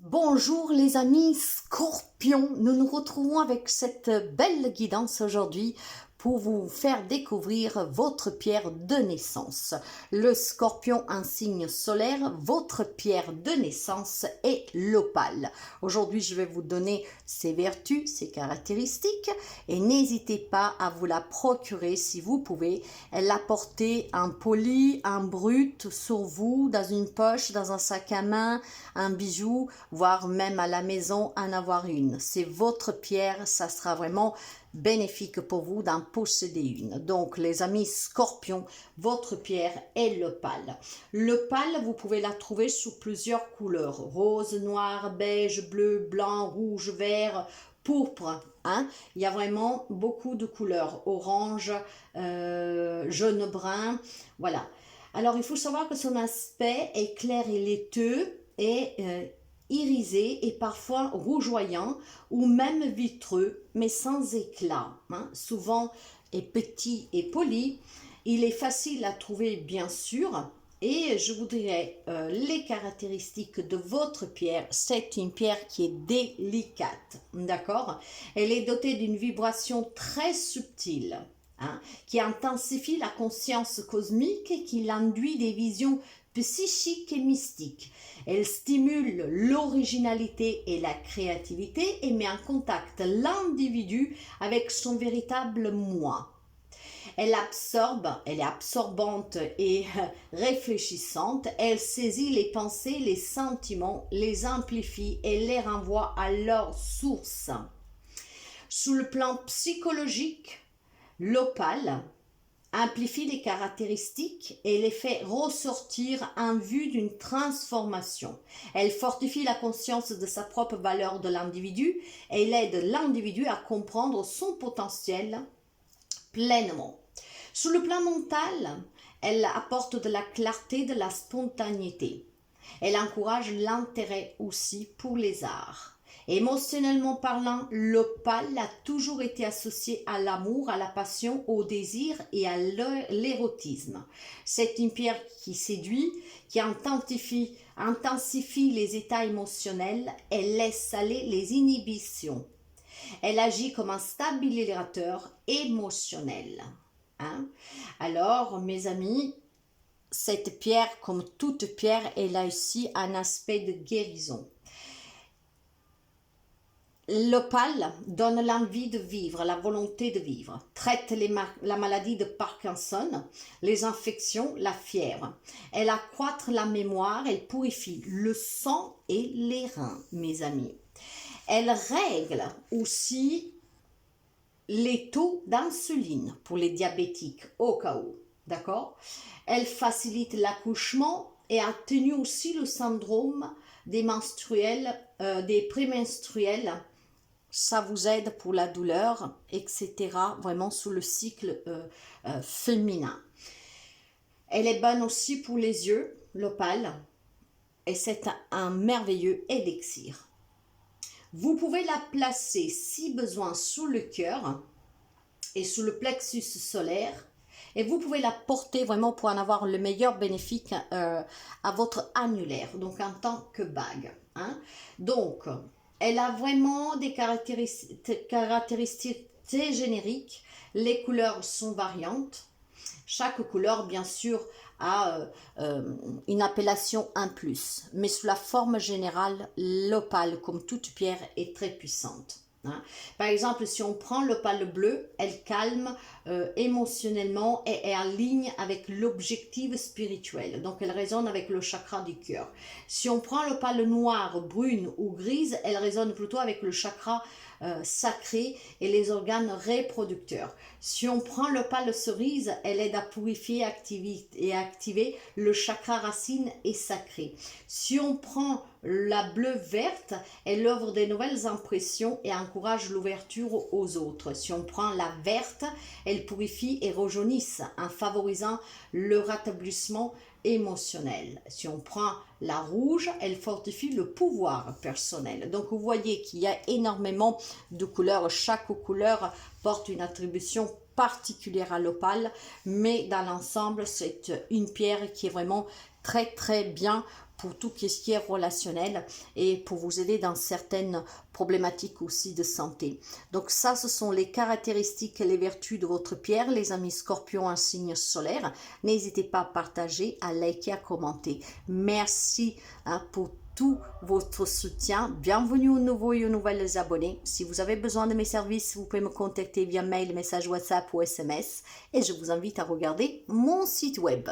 Bonjour les amis Scorpions, nous nous retrouvons avec cette belle guidance aujourd'hui pour vous faire découvrir votre pierre de naissance. Le Scorpion, un signe solaire, votre pierre de naissance est l'opale. Aujourd'hui, je vais vous donner ses vertus, ses caractéristiques et n'hésitez pas à vous la procurer si vous pouvez. Elle la porter en poli, en brut, sur vous, dans une poche, dans un sac à main, un bijou, voire même à la maison en avoir une. C'est votre pierre, ça sera vraiment bénéfique pour vous d'en posséder une. Donc les amis Scorpions, votre pierre est l'opale. L'opale, vous pouvez la trouver sous plusieurs couleurs: rose, noir, beige, bleu, blanc, rouge, vert, pourpre. Il y a vraiment beaucoup de couleurs: orange, jaune, brun, voilà. Alors il faut savoir que son aspect est clair et laiteux et irisé et parfois rougeoyant ou même vitreux, mais sans éclat. Souvent est petit et poli. Il est facile à trouver, bien sûr. Et je vous dirais les caractéristiques de votre pierre. C'est une pierre qui est délicate, d'accord? Elle est dotée d'une vibration très subtile, qui intensifie la conscience cosmique et qui induit des visions psychiques et mystiques. Elle stimule l'originalité et la créativité et met en contact l'individu avec son véritable moi. Elle est absorbante et réfléchissante. Elle saisit les pensées, les sentiments, les amplifie et les renvoie à leur source. Sous le plan psychologique, l'opale amplifie les caractéristiques et les fait ressortir en vue d'une transformation. Elle fortifie la conscience de sa propre valeur de l'individu et elle aide l'individu à comprendre son potentiel pleinement. Sous le plan mental, elle apporte de la clarté, de la spontanéité. Elle encourage l'intérêt aussi pour les arts. Émotionnellement parlant, l'opale a toujours été associée à l'amour, à la passion, au désir et à l'érotisme. C'est une pierre qui séduit, qui intensifie les états émotionnels et laisse aller les inhibitions. Elle agit comme un stabilisateur émotionnel. Alors, mes amis, cette pierre, comme toute pierre, elle a aussi un aspect de guérison. L'opale donne l'envie de vivre, la volonté de vivre, traite la maladie de Parkinson, les infections, la fièvre. Elle accroît la mémoire, elle purifie le sang et les reins, mes amis. Elle règle aussi les taux d'insuline pour les diabétiques au cas où, d'accord? Elle facilite l'accouchement et atténue aussi le syndrome des menstruels, des prémenstruels. Ça vous aide pour la douleur, etc. Vraiment sous le cycle féminin. Elle est bonne aussi pour les yeux, l'opale, et c'est un merveilleux élixir. Vous pouvez la placer, si besoin, sous le cœur et sous le plexus solaire. Et vous pouvez la porter vraiment pour en avoir le meilleur bénéfice à votre annulaire, donc en tant que bague. Donc, elle a vraiment des caractéristiques très génériques. Les couleurs sont variantes. Chaque couleur, bien sûr, a une appellation en plus. Mais sous la forme générale, l'opale, comme toute pierre, est très puissante. Par exemple, si on prend l'opale bleue, elle calme émotionnellement et est en ligne avec l'objectif spirituel. Donc, elle résonne avec le chakra du cœur. Si on prend l'opale noire, brune ou grise, elle résonne plutôt avec le chakra sacré et les organes reproducteurs. Si on prend l'opale cerise, elle aide à purifier et activer le chakra racine et sacré. Si on prend la bleue verte, elle offre des nouvelles impressions et encourage l'ouverture aux autres. Si on prend la verte, elle purifie et rajeunisse en favorisant le rétablissement émotionnel. Si on prend la rouge, elle fortifie le pouvoir personnel. Donc vous voyez qu'il y a énormément de couleurs. Chaque couleur porte une attribution particulière à l'opale, mais dans l'ensemble, c'est une pierre qui est vraiment très très bien pour tout ce qui est relationnel et pour vous aider dans certaines problématiques aussi de santé. Donc ça, ce sont les caractéristiques et les vertus de votre pierre, les amis Scorpion en signe solaire. N'hésitez pas à partager, à liker, à commenter. Merci pour tout votre soutien. Bienvenue aux nouveaux et aux nouvelles abonnés. Si vous avez besoin de mes services, vous pouvez me contacter via mail, message WhatsApp ou SMS. Et je vous invite à regarder mon site web.